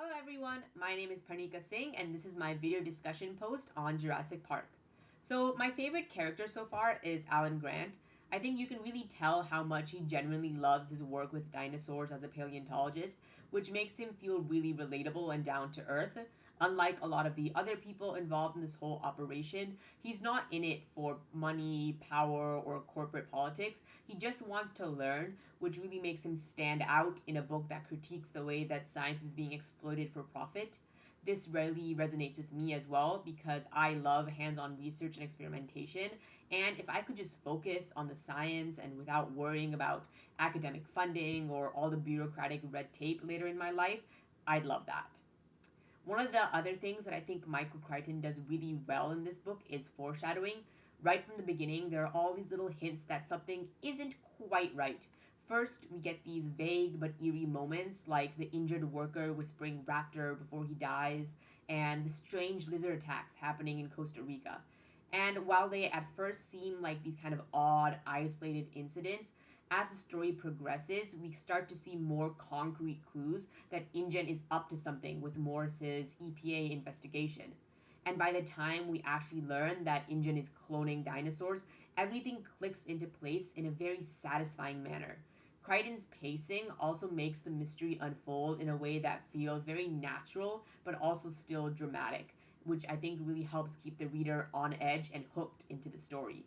Hello everyone, my name is Parnika Singh and this is my video discussion post on Jurassic Park. So, my favorite character so far is Alan Grant. I think you can really tell how much he genuinely loves his work with dinosaurs as a paleontologist, which makes him feel really relatable and down to earth. Unlike a lot of the other people involved in this whole operation, he's not in it for money, power, or corporate politics. He just wants to learn, which really makes him stand out in a book that critiques the way that science is being exploited for profit. This really resonates with me as well because I love hands on research and experimentation. And if I could just focus on the science and without worrying about academic funding or all the bureaucratic red tape later in my life, I'd love that. One of the other things that I think Michael Crichton does really well in this book is foreshadowing. Right from the beginning, there are all these little hints that something isn't quite right. First, we get these vague but eerie moments, like the injured worker whispering raptor before he dies, and the strange lizard attacks happening in Costa Rica. And while they at first seem like these kind of odd, isolated incidents, as the story progresses, we start to see more concrete clues that InGen is up to something with Morris's EPA investigation. And by the time we actually learn that InGen is cloning dinosaurs, everything clicks into place in a very satisfying manner. Crichton's pacing also makes the mystery unfold in a way that feels very natural but also still dramatic, which I think really helps keep the reader on edge and hooked into the story.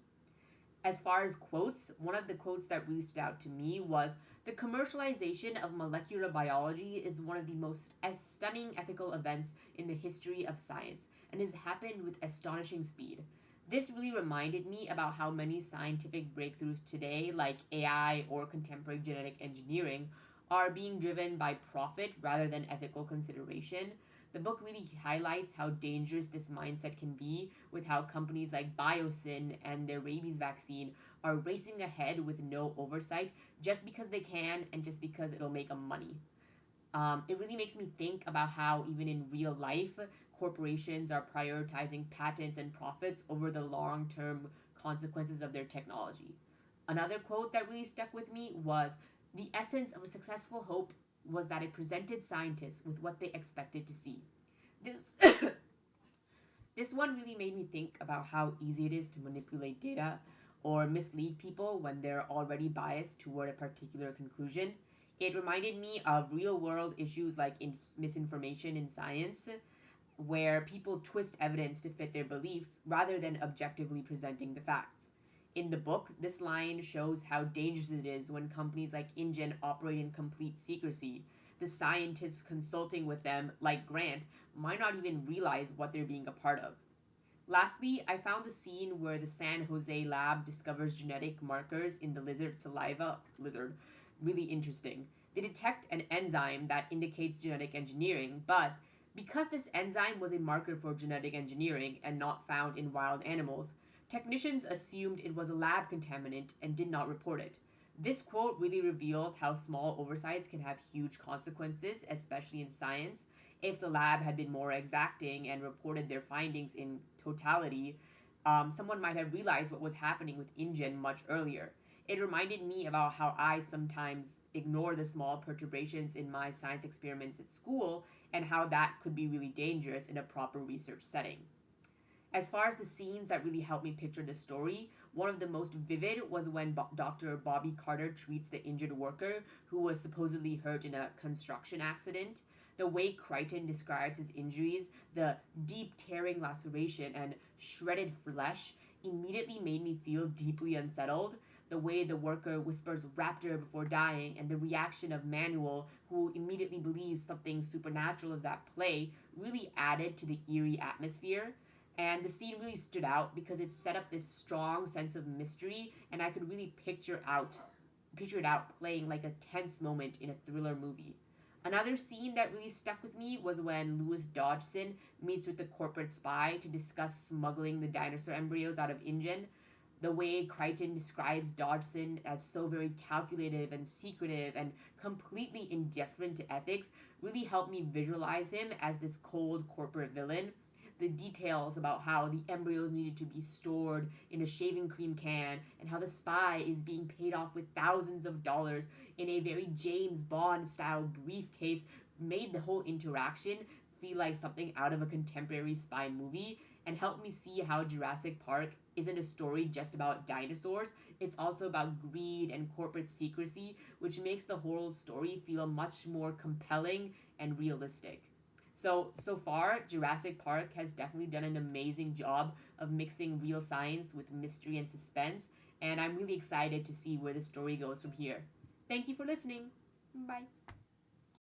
As far as quotes, one of the quotes that really stood out to me was the commercialization of molecular biology is one of the most stunning ethical events in the history of science and has happened with astonishing speed. This really reminded me about how many scientific breakthroughs today, like AI or contemporary genetic engineering, are being driven by profit rather than ethical consideration. The book really highlights how dangerous this mindset can be with how companies like Biosyn and their rabies vaccine are racing ahead with no oversight just because they can and just because it'll make them money. It really makes me think about how, even in real life, corporations are prioritizing patents and profits over the long term consequences of their technology. Another quote that really stuck with me was the essence of a successful hope was that it presented scientists with what they expected to see. This this one really made me think about how easy it is to manipulate data or mislead people when they're already biased toward a particular conclusion. It reminded me of real world issues like misinformation in science, where people twist evidence to fit their beliefs rather than objectively presenting the facts. In the book, this line shows how dangerous it is when companies like InGen operate in complete secrecy. The scientists consulting with them, like Grant, might not even realize what they're being a part of. Lastly, I found the scene where the San Jose lab discovers genetic markers in the lizard saliva lizard really interesting. They detect an enzyme that indicates genetic engineering, but because this enzyme was a marker for genetic engineering and not found in wild animals, technicians assumed it was a lab contaminant and did not report it. This quote really reveals how small oversights can have huge consequences, especially in science. If the lab had been more exacting and reported their findings in totality, someone might have realized what was happening with InGen much earlier. It reminded me about how I sometimes ignore the small perturbations in my science experiments at school and how that could be really dangerous in a proper research setting. As far as the scenes that really helped me picture the story, one of the most vivid was when Dr. Bobby Carter treats the injured worker who was supposedly hurt in a construction accident. The way Crichton describes his injuries, the deep tearing laceration and shredded flesh, immediately made me feel deeply unsettled. The way the worker whispers raptor before dying, and the reaction of Manuel, who immediately believes something supernatural is at play, really added to the eerie atmosphere. And the scene really stood out because it set up this strong sense of mystery, and I could really picture it out playing like a tense moment in a thriller movie. Another scene that really stuck with me was when Louis Dodgson meets with the corporate spy to discuss smuggling the dinosaur embryos out of InGen. The way Crichton describes Dodgson as so very calculative and secretive and completely indifferent to ethics really helped me visualize him as this cold corporate villain. The details about how the embryos needed to be stored in a shaving cream can and how the spy is being paid off with thousands of dollars in a very James Bond style briefcase made the whole interaction feel like something out of a contemporary spy movie and helped me see how Jurassic Park isn't a story just about dinosaurs. It's also about greed and corporate secrecy, which makes the whole story feel much more compelling and realistic. So far, Jurassic Park has definitely done an amazing job of mixing real science with mystery and suspense, and I'm really excited to see where the story goes from here. Thank you for listening. Bye.